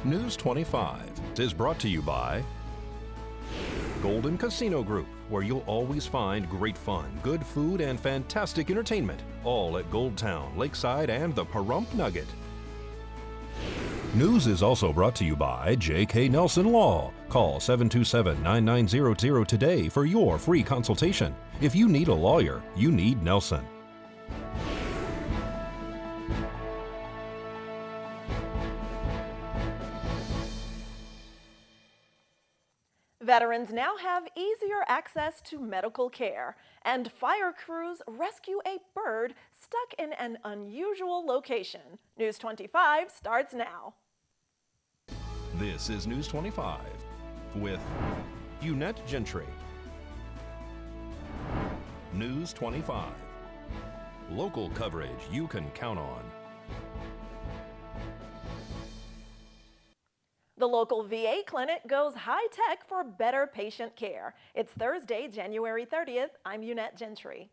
News 25 is brought to you by Golden Casino Group, where you'll always find great fun, good food, and fantastic entertainment, all at Gold Town, Lakeside, and the Pahrump Nugget. News is also brought to you by J.K. Nelson Law. Call 727-9900 today for your free consultation. If you need a lawyer, you need Nelson. Veterans now have easier access to medical care, and fire crews rescue a bird stuck in an unusual location. News 25 starts now. This is News 25 with Eunette Gentry. News 25. Local coverage you can count on. The local VA clinic goes high-tech for better patient care. It's Thursday, January 30th. I'm Eunette Gentry.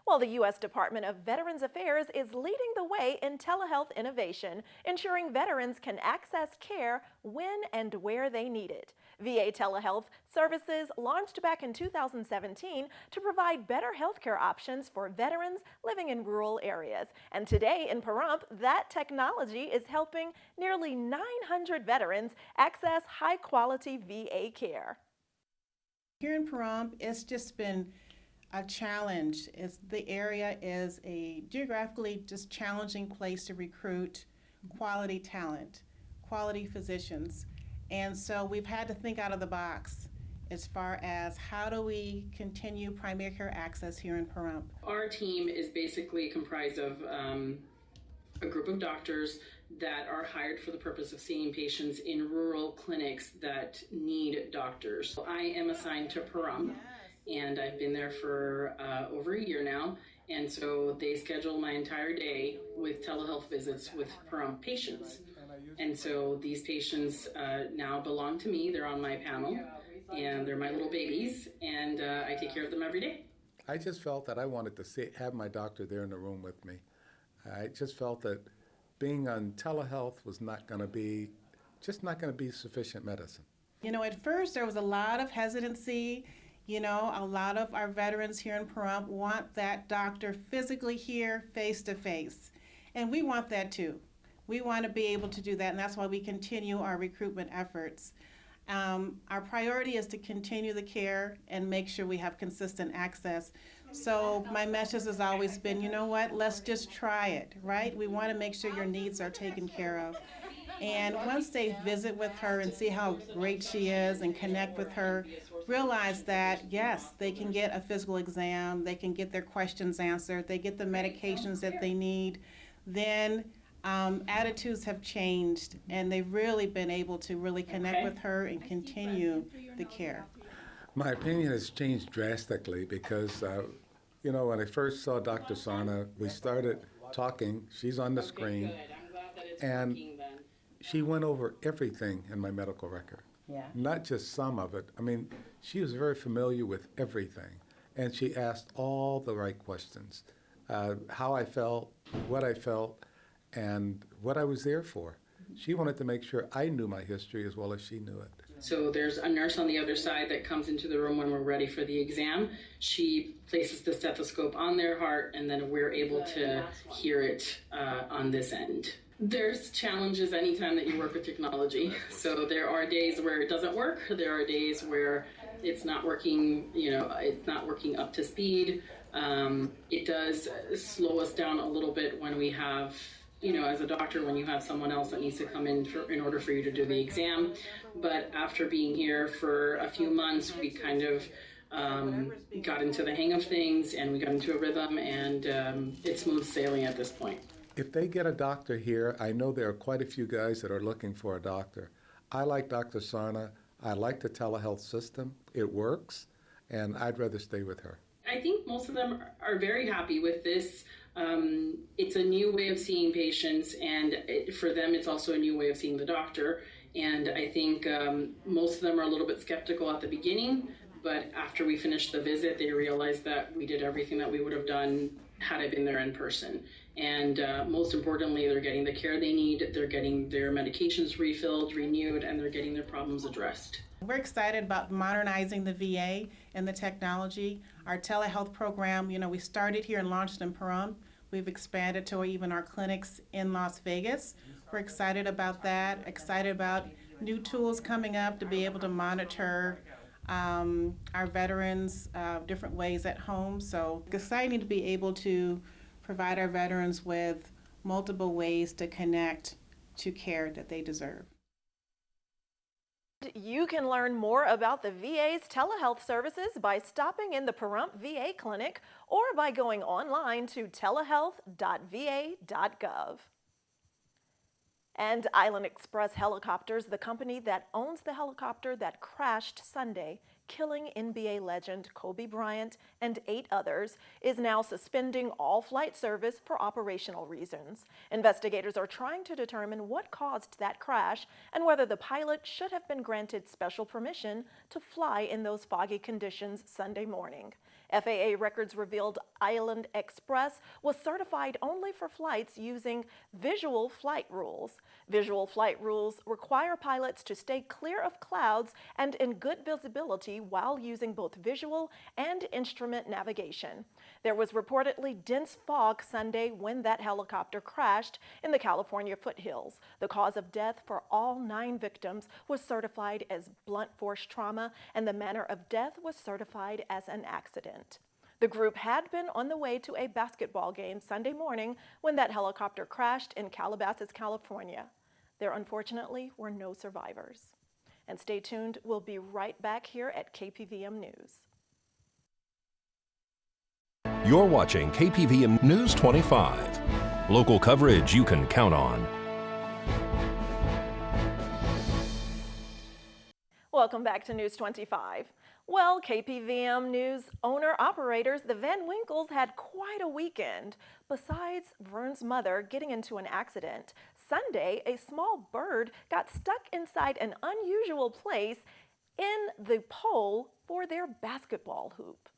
Well, the U.S. Department of Veterans Affairs is leading the way in telehealth innovation, ensuring veterans can access care when and where they need it. VA telehealth services launched back in 2017 to provide better healthcare options for veterans living in rural areas. And today in Pahrump, that technology is helping nearly 900 veterans access high-quality VA care. Here in Pahrump, it's just been a challenge. The area is a geographically just challenging place to recruit quality talent, quality physicians. And so we've had to think out of the box as far as how do we continue primary care access here in Pahrump. Our team is basically comprised of a group of doctors that are hired for the purpose of seeing patients in rural clinics that need doctors. I am assigned to Pahrump, and I've been there for over a year now. And so they schedule my entire day with telehealth visits with Pahrump patients. And so these patients now belong to me. They're on my panel, and they're my little babies, and I take care of them every day. I just felt that I wanted to have my doctor there in the room with me. I just felt that being on telehealth was not going to be sufficient medicine. You know, at first there was a lot of hesitancy. You know, a lot of our veterans here in Pahrump want that doctor physically here, face to face. And we want that too. We want to be able to do that, and that's why we continue our recruitment efforts. Our priority is to continue the care and make sure we have consistent access. So my message has always been, you know what, let's just try it, right? We want to make sure your needs are taken care of. And once they visit with her and see how great she is and connect with her, realize that, yes, they can get a physical exam, they can get their questions answered, they get the medications that they need, then attitudes have changed, and they've really been able to really connect with her and continue the care. My opinion has changed drastically because, you know, when I first saw Dr. Sarna, we started talking. She's on the screen, and she went over everything in my medical record. Yeah. Not just some of it. I mean, she was very familiar with everything, and she asked all the right questions. How I felt, what I felt, and what I was there for. She wanted to make sure I knew my history as well as she knew it. So there's a nurse on the other side that comes into the room when we're ready for the exam. She places the stethoscope on their heart, and then we're able to hear it on this end. There's challenges anytime that you work with technology. So there are days where it doesn't work. There are days where it's not working, you know, it's not working up to speed. It does slow us down a little bit when we have, you know, as a doctor, when you have someone else that needs to come in order for you to do the exam. But after being here for a few months, we kind of got into the hang of things, and we got into a rhythm, and it's smooth sailing at this point. If they get a doctor here, I know there are quite a few guys that are looking for a doctor. I like Dr. Sarna. I like the telehealth system. It works, and I'd rather stay with her. I think most of them are very happy with this. It's a new way of seeing patients, and for them it's also a new way of seeing the doctor. And I think most of them are a little bit skeptical at the beginning, but after we finished the visit, they realized that we did everything that we would have done had I been there in person. And most importantly, they're getting the care they need, they're getting their medications refilled, renewed, and they're getting their problems addressed. We're excited about modernizing the VA and the technology. Our telehealth program, we started here and launched in Pahrump. We've expanded to even our clinics in Las Vegas. We're excited about that, excited about new tools coming up to be able to monitor our veterans different ways at home. So exciting to be able to provide our veterans with multiple ways to connect to care that they deserve. You can learn more about the VA's telehealth services by stopping in the Pahrump VA clinic or by going online to telehealth.va.gov. And Island Express Helicopters, the company that owns the helicopter that crashed Sunday, killing NBA legend Kobe Bryant and 8 others, is now suspending all flight service for operational reasons. Investigators are trying to determine what caused that crash and whether the pilot should have been granted special permission to fly in those foggy conditions Sunday morning. FAA records revealed Island Express was certified only for flights using visual flight rules. Visual flight rules require pilots to stay clear of clouds and in good visibility while using both visual and instrument navigation. There was reportedly dense fog Sunday when that helicopter crashed in the California foothills. The cause of death for all 9 victims was certified as blunt force trauma, and the manner of death was certified as an accident. The group had been on the way to a basketball game Sunday morning when that helicopter crashed in Calabasas, California. There unfortunately were no survivors. And stay tuned, we'll be right back here at KPVM News. You're watching KPVM News 25. Local coverage you can count on. Welcome back to News 25. Well, KPVM News owner-operators, the Van Winkles, had quite a weekend. Besides Vern's mother getting into an accident, Sunday, a small bird got stuck inside an unusual place in the pole for their basketball hoop.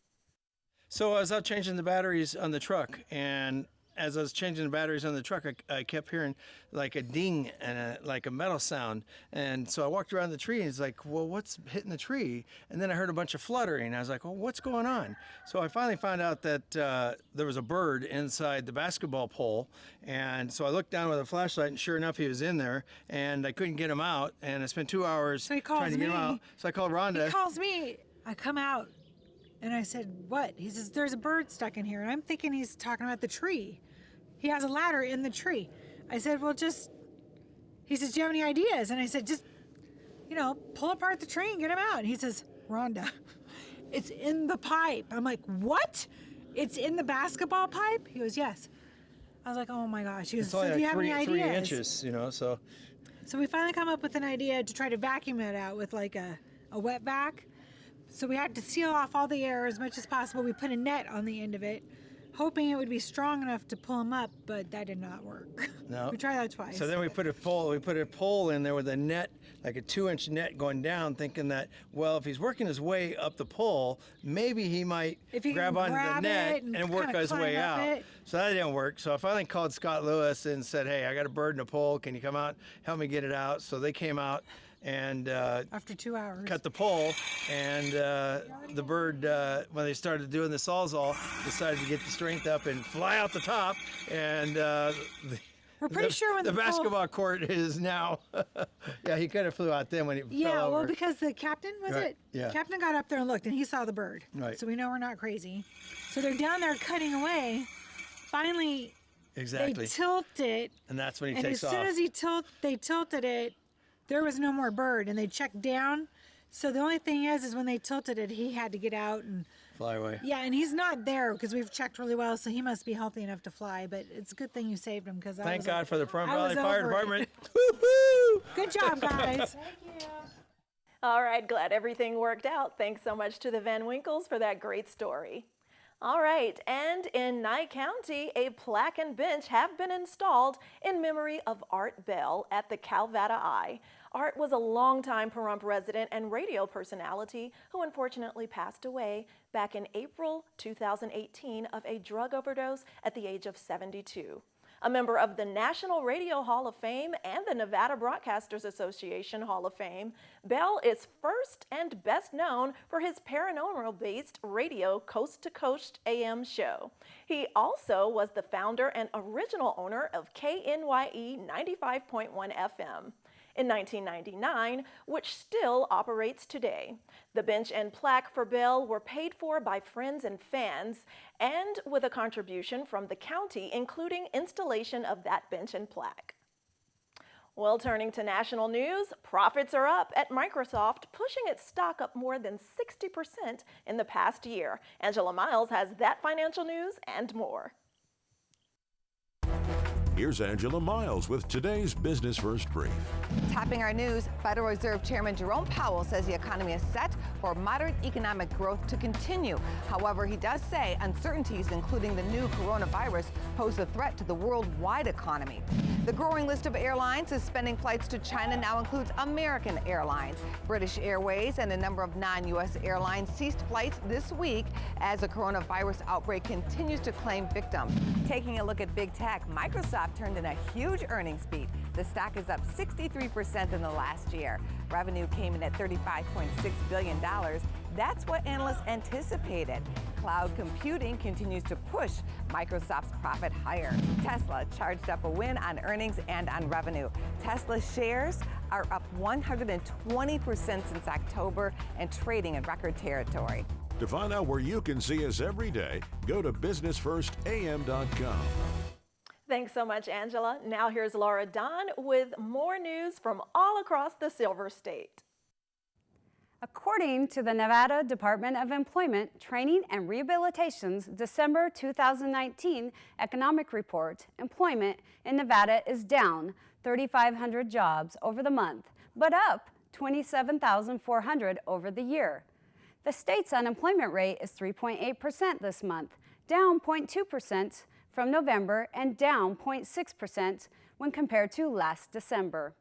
So I was out changing the batteries on the truck, and as I was changing the batteries on the truck, I kept hearing like a ding and like a metal sound. And so I walked around the tree and it's like, well, what's hitting the tree? And then I heard a bunch of fluttering. I was like, well, what's going on? So I finally found out that there was a bird inside the basketball pole. And so I looked down with a flashlight, and sure enough, he was in there, and I couldn't get him out. And I spent 2 hours trying to get him out. So I called Rhonda. He calls me. I come out and I said, what? He says, there's a bird stuck in here. And I'm thinking he's talking about the tree. He has a ladder in the tree. I said, well, he says, do you have any ideas? And I said, just, pull apart the tree and get him out. And he says, Rhonda, it's in the pipe. I'm like, what? It's in the basketball pipe? He goes, yes. I was like, oh my gosh. He goes, so do you have any ideas? 3 inches, so. So we finally come up with an idea to try to vacuum it out with like a wet vac. So we had to seal off all the air as much as possible. We put a net on the end of it, hoping it would be strong enough to pull him up, but that did not work. No. We tried that twice. So then we put a pole in there with a net, like a 2-inch net going down, thinking that, well, if he's working his way up the pole, maybe he might grab onto the net and work his way out. So that didn't work. So I finally called Scott Lewis and said, hey, I got a bird in a pole. Can you come out, help me get it out? So they came out and after 2 hours cut the pole, and the bird, when they started doing the sawzall, decided to get the strength up and fly out the top, and we're pretty sure when the basketball court is now yeah, he kind of flew out then when he fell over. Well, because the captain captain got up there and looked, and he saw the bird, right? So we know we're not crazy. So they're down there cutting away. Finally, they tilt it, and that's when he takes off. And as soon as they tilted it, there was no more bird, and they checked down. So the only thing is when they tilted it, he had to get out and fly away. Yeah, and he's not there because we've checked really well, so he must be healthy enough to fly. But it's a good thing you saved him, because thank God for the Pahrump Valley Fire Department. Woo-hoo! Good job, guys. Thank you. All right, glad everything worked out. Thanks so much to the Van Winkles for that great story. All right, and in Nye County, a plaque and bench have been installed in memory of Art Bell at the Calvada Eye. Art was a longtime Pahrump resident and radio personality who unfortunately passed away back in April 2018 of a drug overdose at the age of 72. A member of the National Radio Hall of Fame and the Nevada Broadcasters Association Hall of Fame, Bell is first and best known for his paranormal-based radio Coast to Coast AM show. He also was the founder and original owner of KNYE 95.1 FM. In 1999, which still operates today. The bench and plaque for Bell were paid for by friends and fans, and with a contribution from the county, including installation of that bench and plaque. Well, turning to national news, profits are up at Microsoft, pushing its stock up more than 60% in the past year. Angela Miles has that financial news and more. Here's Angela Miles with today's Business First Brief. Topping our news, Federal Reserve Chairman Jerome Powell says the economy is set for moderate economic growth to continue. However, he does say uncertainties, including the new coronavirus, pose a threat to the worldwide economy. The growing list of airlines suspending flights to China now includes American Airlines. British Airways and a number of non-U.S. airlines ceased flights this week as the coronavirus outbreak continues to claim victims. Taking a look at big tech, Microsoft turned in a huge earnings beat. The stock is up 63% in the last year. Revenue came in at $35.6 billion. That's what analysts anticipated. Cloud computing continues to push Microsoft's profit higher. Tesla charged up a win on earnings and on revenue. Tesla shares are up 120% since October and trading in record territory. To find out where you can see us every day, go to businessfirstam.com. Thanks so much, Angela. Now here's Laura Don with more news from all across the Silver State. According to the Nevada Department of Employment, Training and Rehabilitation's December 2019 economic report, employment in Nevada is down 3,500 jobs over the month, but up 27,400 over the year. The state's unemployment rate is 3.8% this month, down 0.2% from November and down 0.6% when compared to last December.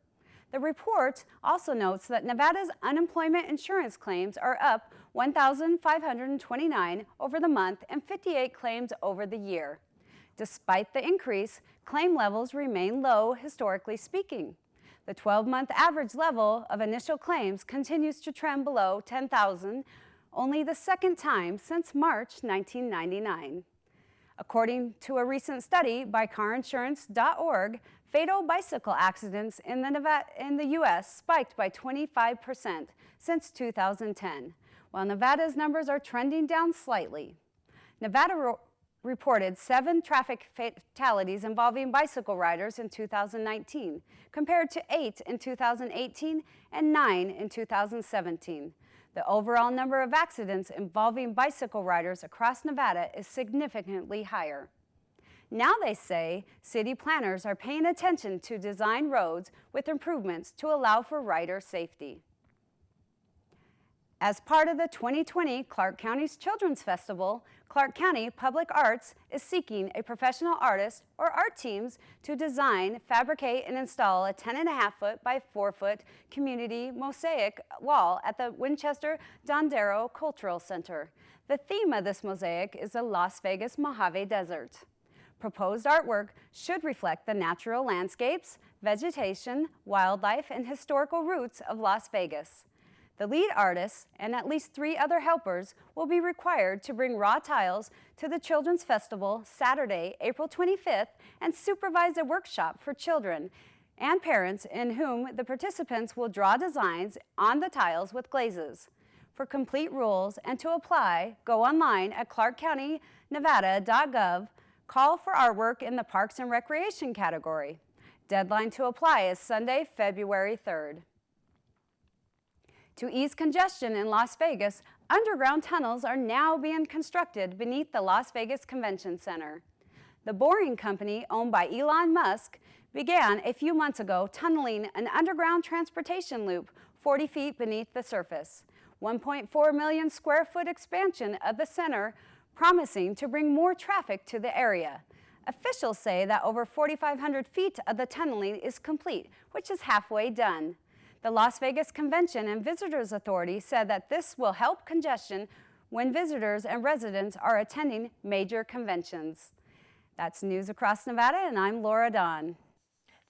The report also notes that Nevada's unemployment insurance claims are up 1,529 over the month and 58 claims over the year. Despite the increase, claim levels remain low historically speaking. The 12-month average level of initial claims continues to trend below 10,000, only the second time since March 1999. According to a recent study by carinsurance.org, fatal bicycle accidents in the U.S. spiked by 25% since 2010, while Nevada's numbers are trending down slightly. Nevada reported 7 traffic fatalities involving bicycle riders in 2019, compared to 8 in 2018 and 9 in 2017. The overall number of accidents involving bicycle riders across Nevada is significantly higher. Now they say city planners are paying attention to design roads with improvements to allow for rider safety. As part of the 2020 Clark County's Children's Festival, Clark County Public Arts is seeking a professional artist or art teams to design, fabricate, and install a 10.5-foot by 4-foot community mosaic wall at the Winchester Dondero Cultural Center. The theme of this mosaic is the Las Vegas Mojave Desert. Proposed artwork should reflect the natural landscapes, vegetation, wildlife, and historical roots of Las Vegas. The lead artist and at least 3 other helpers will be required to bring raw tiles to the Children's Festival Saturday, April 25th, and supervise a workshop for children and parents in whom the participants will draw designs on the tiles with glazes. For complete rules and to apply, go online at clarkcountynevada.gov, call for artwork in the Parks and Recreation category. Deadline to apply is Sunday, February 3rd. To ease congestion in Las Vegas, underground tunnels are now being constructed beneath the Las Vegas Convention Center. The Boring Company, owned by Elon Musk, began a few months ago tunneling an underground transportation loop 40 feet beneath the surface. 1.4 million square foot expansion of the center promising to bring more traffic to the area. Officials say that over 4,500 feet of the tunneling is complete, which is halfway done. The Las Vegas Convention and Visitors Authority said that this will help congestion when visitors and residents are attending major conventions. That's News Across Nevada, and I'm Laura Don.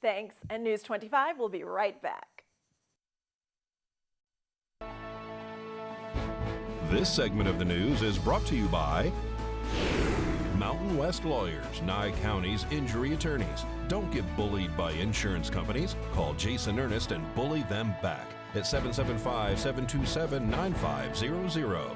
Thanks, and News 25 will be right back. This segment of the news is brought to you by Mountain West Lawyers, Nye County's injury attorneys. Don't get bullied by insurance companies. Call Jason Ernest and bully them back at 775-727-9500.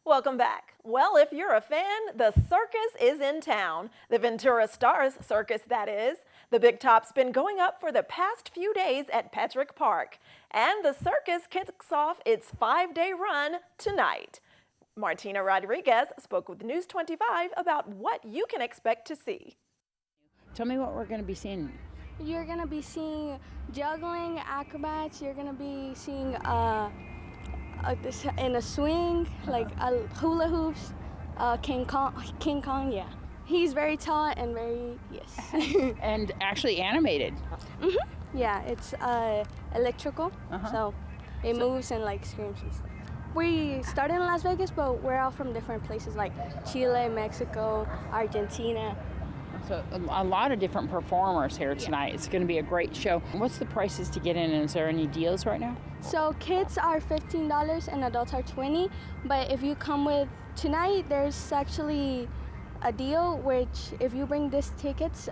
Welcome back. Well, if you're a fan, the circus is in town. The Ventura Stars Circus, that is. The big top's been going up for the past few days at Patrick Park. And the circus kicks off its 5-day run tonight. Martina Rodriguez spoke with News 25 about what you can expect to see. Tell me what we're going to be seeing. You're going to be seeing juggling, acrobats. You're going to be seeing in a swing, like hula hoops, King Kong, yeah. He's very tall and very, yes. And actually animated. Mm-hmm. Yeah, it's electrical, so it moves and like screams and stuff. We started in Las Vegas, but we're all from different places like Chile, Mexico, Argentina. So a lot of different performers here tonight. It's going to be a great show. What's the prices to get in, and is there any deals right now? So kids are $15 and adults are $20, but if you come with tonight, there's actually a deal which if you bring these tickets,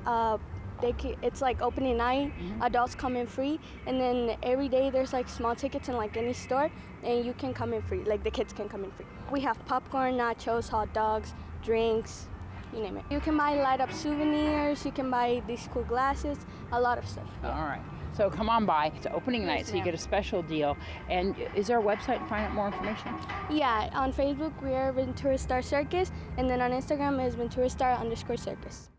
it's like opening night, adults come in free, and then every day there's like small tickets in like any store, and you can come in free, like the kids can come in free. We have popcorn, nachos, hot dogs, drinks, you name it. You can buy light up souvenirs, you can buy these cool glasses, a lot of stuff. Yeah. All right. So come on by. It's opening night, so you get a special deal. And is there a website to find out more information? Yeah, on Facebook we are Ventura Star Circus, and then on Instagram is Ventura Star_circus.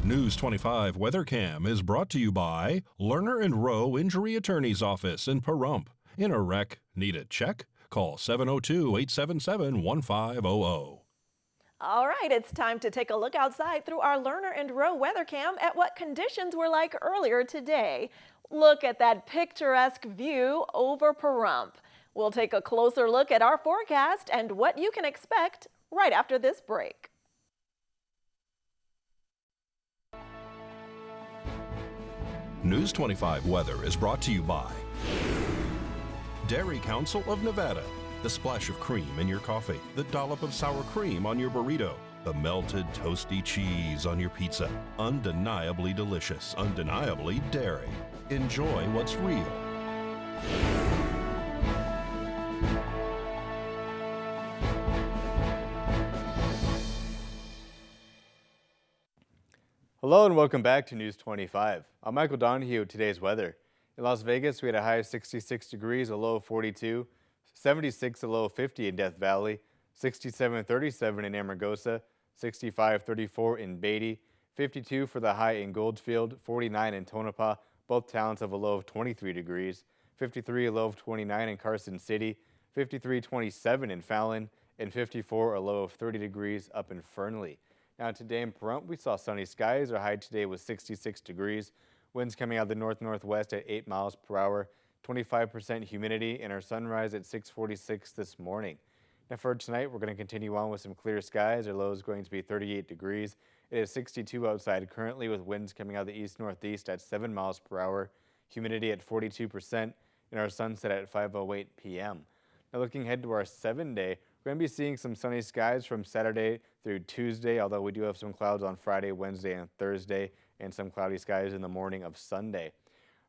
News 25 Weather Cam is brought to you by Lerner and Rowe Injury Attorney's Office in Pahrump. In a wreck, need a check? Call 702-877-1500. All right, it's time to take a look outside through our Lerner and Rowe weather cam at what conditions were like earlier today. Look at that picturesque view over Pahrump. We'll take a closer look at our forecast and what you can expect right after this break. News 25 weather is brought to you by Dairy Council of Nevada. The splash of cream in your coffee, the dollop of sour cream on your burrito, the melted toasty cheese on your pizza. Undeniably delicious, undeniably dairy. Enjoy what's real. Hello and welcome back to News 25. I'm Michael Donohue with today's weather. In Las Vegas, we had a high of 66 degrees, a low of 42, 76, a low of 50 in Death Valley, 67-37 in Amargosa, 65-34 in Beatty, 52 for the high in Goldfield, 49 in Tonopah. Both towns have a low of 23 degrees, 53, a low of 29 in Carson City, 53-27 in Fallon, and 54, a low of 30 degrees up in Fernley. Now today in Pahrump, we saw sunny skies. Our high today was 66 degrees. Winds coming out of the north-northwest at 8 miles per hour. 25% humidity, and our sunrise at 6:46 this morning. Now for tonight, we're going to continue on with some clear skies. Our low is going to be 38 degrees. It is 62 outside currently with winds coming out of the east-northeast at 7 miles per hour. Humidity at 42%, and our sunset at 5:08 p.m. Now looking ahead to our 7-day, we're going to be seeing some sunny skies from Saturday through Tuesday, although we do have some clouds on Friday, Wednesday, and Thursday, and some cloudy skies in the morning of Sunday.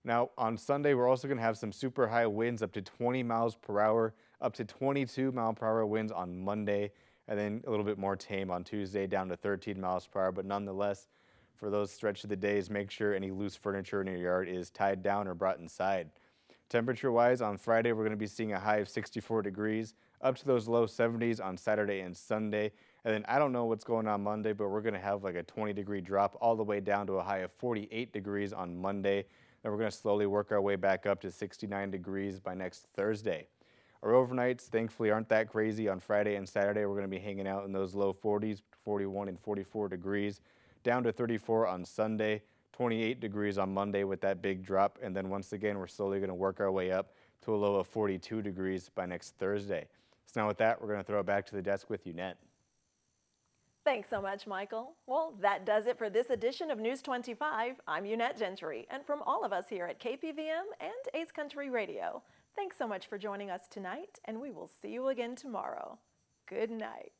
Now on Sunday, we're also going to have some super high winds up to 20 miles per hour, up to 22 mile per hour winds on Monday, and then a little bit more tame on Tuesday down to 13 miles per hour. But nonetheless, for those stretch of the days, make sure any loose furniture in your yard is tied down or brought inside. Temperature-wise, on Friday, we're going to be seeing a high of 64 degrees, up to those low 70s on Saturday and Sunday, And then I don't know what's going on Monday, but we're going to have like a 20-degree drop all the way down to a high of 48 degrees on Monday. And we're going to slowly work our way back up to 69 degrees by next Thursday. Our overnights, thankfully, aren't that crazy. On Friday and Saturday, we're going to be hanging out in those low 40s, 41 and 44 degrees, down to 34 on Sunday, 28 degrees on Monday with that big drop. And then once again, we're slowly going to work our way up to a low of 42 degrees by next Thursday. So now with that, we're going to throw it back to the desk with Eunette. Thanks so much, Michael. Well, that does it for this edition of News 25. I'm Eunette Gentry, and from all of us here at KPVM and Ace Country Radio, thanks so much for joining us tonight, and we will see you again tomorrow. Good night.